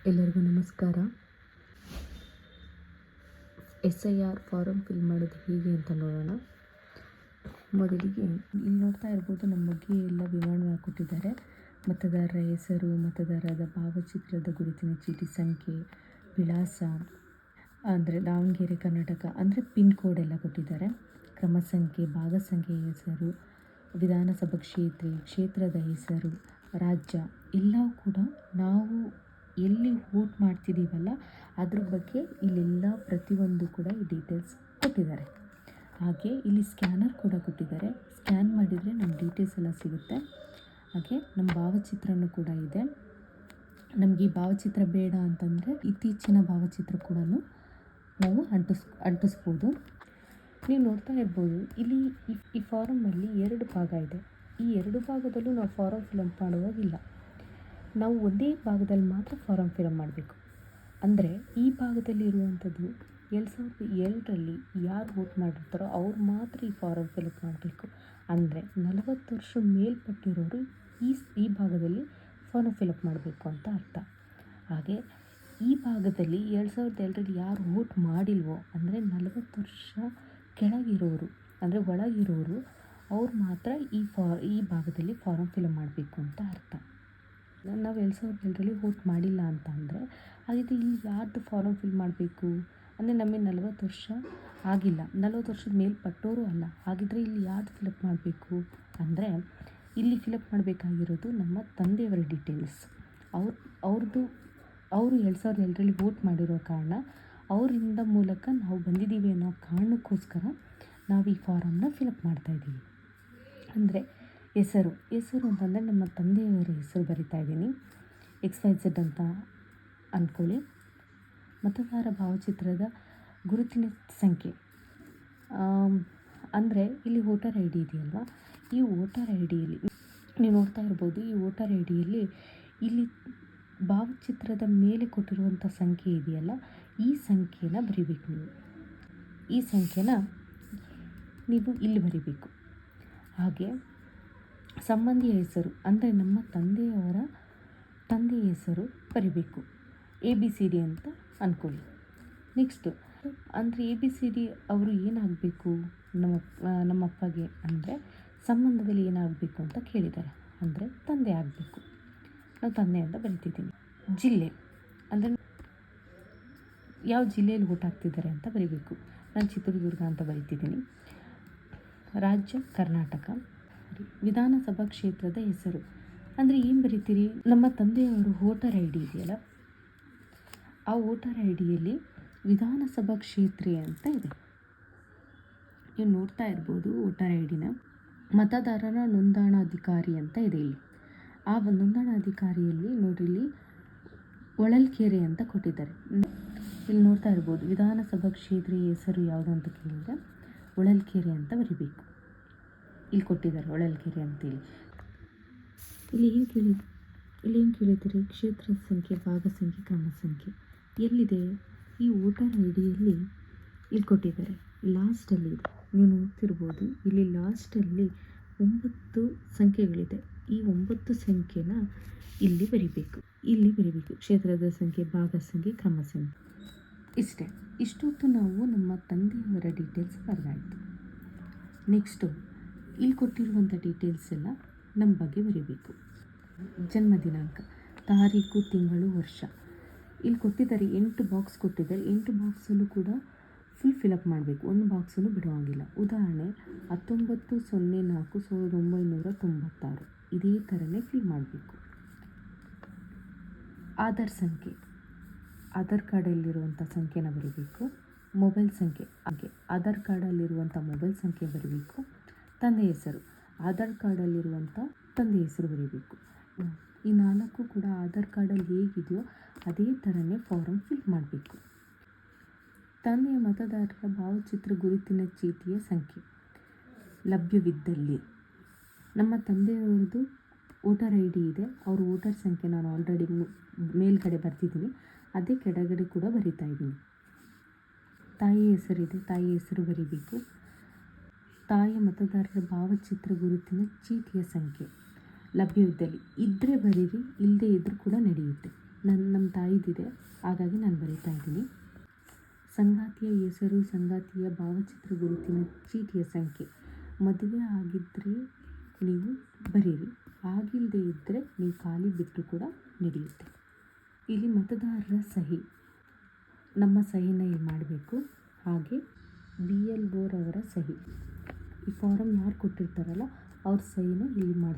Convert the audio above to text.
ಎಲ್ಲರಿಗೂ ನಮಸ್ಕಾರ. SIR form fill ಮಾಡೋದು ಹೇಗೆ ಅಂತ ನೋಡೋಣ. ಮೊದಲಿಗೆ ಇಲ್ಲಿ ನೋಡ್ತಾ ಇರ್ಬೋದು, ನಮ್ಮ ಬಗ್ಗೆ ಎಲ್ಲ ವಿವರಣೆ ಕೊಟ್ಟಿದ್ದಾರೆ. ಮತದಾರರ ಹೆಸರು, ಮತದಾರರ ಭಾವಚಿತ್ರದ ಗುರುತಿನ ಚೀಟಿ ಸಂಖ್ಯೆ, ವಿಳಾಸ ಅಂದರೆ ದಾವಣಗೆರೆ ಕರ್ನಾಟಕ ಅಂದರೆ ಪಿನ್ ಕೋಡ್ ಎಲ್ಲ ಕೊಟ್ಟಿದ್ದಾರೆ. ಕ್ರಮ ಸಂಖ್ಯೆ, ಭಾಗ ಸಂಖ್ಯೆ, ಹೆಸರು, ವಿಧಾನಸಭಾ ಕ್ಷೇತ್ರದ ಹೆಸರು, ರಾಜ್ಯ ಎಲ್ಲವೂ ಕೂಡ ನಾವು ಎಲ್ಲಿ ವೋಟ್ ಮಾಡ್ತಿದ್ದೀವಲ್ಲ ಅದ್ರ ಬಗ್ಗೆ ಇಲ್ಲೆಲ್ಲ ಪ್ರತಿಯೊಂದು ಕೂಡ ಈ ಡೀಟೇಲ್ಸ್ ಕೊಟ್ಟಿದ್ದಾರೆ. ಹಾಗೆ ಇಲ್ಲಿ ಸ್ಕ್ಯಾನರ್ ಕೂಡ ಕೊಟ್ಟಿದ್ದಾರೆ. ಸ್ಕ್ಯಾನ್ ಮಾಡಿದರೆ ನಮ್ಮ ಡೀಟೇಲ್ಸ್ ಎಲ್ಲ ಸಿಗುತ್ತೆ. ಹಾಗೆ ನಮ್ಮ ಭಾವಚಿತ್ರನೂ ಕೂಡ ಇದೆ. ನಮಗೆ ಈ ಭಾವಚಿತ್ರ ಬೇಡ ಅಂತಂದರೆ ಇತ್ತೀಚಿನ ಭಾವಚಿತ್ರ ಕೂಡ ನಾವು ಅಂಟಿಸ್ಬೋದು. ನೀವು ನೋಡ್ತಾ ಇರ್ಬೋದು, ಇಲ್ಲಿ ಈ ಫಾರಮಲ್ಲಿ 2 ಭಾಗ ಇದೆ. ಈ 2 ಭಾಗದಲ್ಲೂ ನಾವು ಫಾರಮ್ ಫಿಲಪ್ ಮಾಡುವಾಗಿಲ್ಲ. ನಾವು ಒಂದೇ ಭಾಗದಲ್ಲಿ ಮಾತ್ರ ಫಾರಮ್ ಫಿಲಪ್ ಮಾಡಬೇಕು. ಅಂದರೆ ಈ ಭಾಗದಲ್ಲಿ ಇರುವಂಥದ್ದು 2007ರಲ್ಲಿ ಯಾರು ವೋಟ್ ಮಾಡಿರ್ತಾರೋ ಅವ್ರು ಮಾತ್ರ ಈ ಫಾರಮ್ ಫಿಲಪ್ ಮಾಡಬೇಕು. ಅಂದರೆ 40 ವರ್ಷ ಮೇಲ್ಪಟ್ಟಿರೋರು ಈ ಭಾಗದಲ್ಲಿ ಫಾರಮ್ ಫಿಲಪ್ ಮಾಡಬೇಕು ಅಂತ ಅರ್ಥ. ಹಾಗೆ ಈ ಭಾಗದಲ್ಲಿ 2007ರಲ್ಲಿ ಯಾರು ವೋಟ್ ಮಾಡಿಲ್ವೋ ಅಂದರೆ 40 ವರ್ಷ ಕೆಳಗಿರೋರು ಅಂದರೆ ಒಳಗಿರೋರು ಅವ್ರು ಮಾತ್ರ ಈ ಭಾಗದಲ್ಲಿ ಫಾರಮ್ ಫಿಲಪ್ ಮಾಡಬೇಕು ಅಂತ ಅರ್ಥ. ನಾವು 2007ರಲ್ಲಿ ವೋಟ್ ಮಾಡಿಲ್ಲ ಅಂತ ಅಂದರೆ ಹಾಗಿದ್ರೆ ಇಲ್ಲಿ ಯಾರ್ದು ಫಾರಮ್ ಫಿಲ್ ಮಾಡಬೇಕು ಅಂದರೆ ನಮಗೆ 40 ವರ್ಷ ಆಗಿಲ್ಲ, 40 ವರ್ಷದ ಮೇಲ್ಪಟ್ಟೋರು ಅಲ್ಲ. ಹಾಗಿದ್ರೆ ಇಲ್ಲಿ ಯಾರ್ದು ಫಿಲಪ್ ಮಾಡಬೇಕು ಅಂದರೆ ಇಲ್ಲಿ ಫಿಲಪ್ ಮಾಡಬೇಕಾಗಿರೋದು ನಮ್ಮ ತಂದೆಯವರ ಡೀಟೇಲ್ಸ್. ಅವರು 2007ರಲ್ಲಿ ವೋಟ್ ಮಾಡಿರೋ ಕಾರಣ ಅವರಿಂದ ಮೂಲಕ ನಾವು ಬಂದಿದ್ದೀವಿ ಅನ್ನೋ ಕಾರಣಕ್ಕೋಸ್ಕರ ನಾವು ಈ ಫಾರಮ್ನ ಫಿಲಪ್ ಮಾಡ್ತಾಯಿದ್ದೀವಿ. ಅಂದರೆ ಹೆಸರು ಅಂತಂದರೆ ನಮ್ಮ ತಂದೆಯವರ ಹೆಸರು ಬರಿತಾ ಇದ್ದೀನಿ, XYZ ಅಂತ ಅಂದ್ಕೊಳ್ಳಿ. ಮತದಾರ ಭಾವಚಿತ್ರದ ಗುರುತಿನ ಸಂಖ್ಯೆ ಅಂದರೆ ಇಲ್ಲಿ ವೋಟರ್ ID ಇದೆಯಲ್ವ, ಈ ವೋಟರ್ IDಯಲ್ಲಿ ನೀವು ನೋಡ್ತಾ ಇರ್ಬೋದು, ಈ ವೋಟರ್ IDಯಲ್ಲಿ ಇಲ್ಲಿ ಭಾವಚಿತ್ರದ ಮೇಲೆ ಕೊಟ್ಟಿರುವಂಥ ಸಂಖ್ಯೆ ಇದೆಯಲ್ಲ, ಈ ಸಂಖ್ಯೆನ ಬರಿಬೇಕು. ಈ ಸಂಖ್ಯೆನ ನೀವು ಇಲ್ಲಿ ಬರಿಬೇಕು. ಹಾಗೆ ಸಂಬಂಧಿಯ ಹೆಸರು ಅಂದರೆ ನಮ್ಮ ತಂದೆಯ ಹೆಸರು ಬರಿಬೇಕು. ABCD ಅಂತ ಅಂದ್ಕೊಳ್ಳಿ. ನೆಕ್ಸ್ಟು ಅಂದರೆ ABCD ಅವರು ಏನಾಗಬೇಕು ನಮ್ಮ ಅಪ್ಪಗೆ ಅಂದರೆ ಸಂಬಂಧದಲ್ಲಿ ಏನಾಗಬೇಕು ಅಂತ ಕೇಳಿದ್ದಾರೆ. ಅಂದರೆ ತಂದೆ ಆಗಬೇಕು. ನಾವು ತಂದೆ ಅಂತ ಬರಿತಿದ್ದೀನಿ. ಜಿಲ್ಲೆ ಅಂದರೆ ಯಾವ ಜಿಲ್ಲೆಯಲ್ಲಿ ವೋಟ್ ಹಾಕ್ತಿದ್ದಾರೆ ಅಂತ ಬರಿಬೇಕು. ನಾನು ಚಿತ್ರದುರ್ಗ ಅಂತ ಬರಿತಿದ್ದೀನಿ. ರಾಜ್ಯ ಕರ್ನಾಟಕ. ವಿಧಾನಸಭಾ ಕ್ಷೇತ್ರದ ಹೆಸರು ಅಂದರೆ ಏನು ಬರಿತೀರಿ, ನಮ್ಮ ತಂದೆಯವರು ವೋಟರ್ ID ಇದೆಯಲ್ಲ, ಆ ವೋಟರ್ IDಯಲ್ಲಿ ವಿಧಾನಸಭಾ ಕ್ಷೇತ್ರ ಅಂತ ಇದೆ. ನೀವು ನೋಡ್ತಾ ಇರ್ಬೋದು ವೋಟರ್ IDನ. ಮತದಾರರ ನೋಂದಣಾಧಿಕಾರಿ ಅಂತ ಇದೆ ಇಲ್ಲಿ. ಆ ನೋಂದಣಾಧಿಕಾರಿಯಲ್ಲಿ ನೋಡ್ರಿ, ಇಲ್ಲಿ ಹೊಳಲ್ಕೆರೆ ಅಂತ ಕೊಟ್ಟಿದ್ದಾರೆ. ಇಲ್ಲಿ ನೋಡ್ತಾ ಇರ್ಬೋದು, ವಿಧಾನಸಭಾ ಕ್ಷೇತ್ರ ಹೆಸರು ಯಾವುದು ಅಂತ ಕೇಳಿದರೆ ಹೊಳಲ್ಕೆರೆ ಅಂತ ಬರಿಬೇಕು. ಇಲ್ಲಿ ಕೊಟ್ಟಿದ್ದಾರೆ ಹೊಳಲ್ಕೆರೆ ಅಂತೇಳಿ. ಇಲ್ಲಿ ಏನು ಕೇಳಿದರೆ ಕ್ಷೇತ್ರ ಸಂಖ್ಯೆ, ಭಾಗ ಸಂಖ್ಯೆ, ಕ್ರಮ ಸಂಖ್ಯೆ ಎಲ್ಲಿದೆ? ಈ ವೋಟರ್ IDಯಲ್ಲಿ ಇಲ್ಲಿ ಕೊಟ್ಟಿದ್ದಾರೆ, ಲಾಸ್ಟಲ್ಲಿ ಇದೆ. ನೀವು ನೋಡ್ತಿರ್ಬೋದು, ಇಲ್ಲಿ ಲಾಸ್ಟಲ್ಲಿ 9 ಸಂಖ್ಯೆಗಳಿದೆ. ಈ 9 ಸಂಖ್ಯೆನ ಇಲ್ಲಿ ಬರಿಬೇಕು. ಕ್ಷೇತ್ರದ ಸಂಖ್ಯೆ, ಭಾಗ ಸಂಖ್ಯೆ, ಕ್ರಮ ಸಂಖ್ಯೆ ಇಷ್ಟೇ. ಇಷ್ಟೊತ್ತು ನಾವು ನಮ್ಮ ತಂದೆಯವರ ಡೀಟೇಲ್ಸ್ ಬರೆದಾಯಿತು. ನೆಕ್ಸ್ಟು ಇಲ್ಲಿ ಕೊಟ್ಟಿರುವಂಥ ಡೀಟೇಲ್ಸ್ ಎಲ್ಲ ನಮ್ಮ ಬಗ್ಗೆ ಬರೀಬೇಕು. ಜನ್ಮ ದಿನಾಂಕ, ತಾರೀಕು, ತಿಂಗಳು, ವರ್ಷ ಇಲ್ಲಿ ಕೊಟ್ಟಿದ್ದಾರೆ. 8 ಬಾಕ್ಸ್ ಕೊಟ್ಟಿದ್ದಾರೆ. 8 ಬಾಕ್ಸಲ್ಲೂ ಕೂಡ ಫಿಲಪ್ ಮಾಡಬೇಕು. ಒಂದು ಬಾಕ್ಸನ್ನು ಬಿಡುವಾಗಿಲ್ಲ. ಉದಾಹರಣೆ 19/04/1996 ಇದೇ ಥರನೇ ಫಿಲ್ ಮಾಡಬೇಕು. ಆಧಾರ್ ಸಂಖ್ಯೆ, ಆಧಾರ್ ಕಾರ್ಡಲ್ಲಿರುವಂಥ ಸಂಖ್ಯೆನ ಬರೀಬೇಕು. ಮೊಬೈಲ್ ಸಂಖ್ಯೆ, ಹಾಗೆ ಆಧಾರ್ ಕಾರ್ಡಲ್ಲಿರುವಂಥ ಮೊಬೈಲ್ ಸಂಖ್ಯೆ ಬರೀಬೇಕು. ತಂದೆ ಹೆಸರು, ಆಧಾರ್ ಕಾರ್ಡಲ್ಲಿರುವಂಥ ತಂದೆ ಹೆಸರು ಬರೀಬೇಕು. ಈ 4 ಕೂಡ ಆಧಾರ್ ಕಾರ್ಡಲ್ಲಿ ಹೇಗಿದೆಯೋ ಅದೇ ಥರನೇ ಫಾರಮ್ ಫಿಲ್ ಮಾಡಬೇಕು. ತಂದೆಯ ಮತದಾರರ ಭಾವಚಿತ್ರ ಗುರುತಿನ ಚೀಟಿಯ ಸಂಖ್ಯೆ ಲಭ್ಯವಿದ್ದಲ್ಲಿ, ನಮ್ಮ ತಂದೆಯವರದ್ದು ವೋಟರ್ ID ಇದೆ, ಅವ್ರ ವೋಟರ್ ಸಂಖ್ಯೆ ನಾನು ಆಲ್ರೆಡಿ ಮೇಲ್ಗಡೆ ಬರ್ತಿದ್ದೀನಿ, ಅದೇ ಕೆಳಗಡೆ ಕೂಡ ಬರಿತಾ ಇದ್ದೀನಿ. ತಾಯಿ ಹೆಸರಿದೆ, ತಾಯಿ ಹೆಸರು ಬರೀಬೇಕು. ತಾಯಿಯ ಮತದಾರರ ಭಾವಚಿತ್ರ ಗುರುತಿನ ಚೀಟಿಯ ಸಂಖ್ಯೆ ಲಭ್ಯವಿದ್ದಲ್ಲಿ, ಇದ್ದರೆ ಬರೀರಿ, ಇಲ್ಲದೇ ಇದ್ದರೂ ಕೂಡ ನಡೆಯುತ್ತೆ. ನಮ್ಮ ತಾಯಿದಿದೆ, ಹಾಗಾಗಿ ನಾನು ಬರೀತಾ ಇದ್ದೀನಿ. ಸಂಗಾತಿಯ ಹೆಸರು, ಸಂಗಾತಿಯ ಭಾವಚಿತ್ರ, ಗುರುತಿನ ಚೀಟಿಯ ಸಂಖ್ಯೆ. ಮದುವೆ ಆಗಿದ್ದರೆ ನೀವು ಬರೀರಿ, ಆಗಿಲ್ಲದೆ ಇದ್ದರೆ ನೀವು ಖಾಲಿ ಬಿಟ್ಟು ಕೂಡ ನಡೆಯುತ್ತೆ. ಇಲ್ಲಿ ಮತದಾರರ ಸಹಿ, ನಮ್ಮ ಸಹಿನ ಇಲ್ಲಿ ಮಾಡಬೇಕು. ಹಾಗೆ BLO ರವರ ಸಹಿ, ಈ ಫಾರಮ್ ಯಾರು ಕೊಟ್ಟಿರ್ತಾರಲ್ಲ ಅವ್ರ ಸಹಿನ ಇಲ್ಲಿ ಮಾಡಿಸ್ಬೇಕು.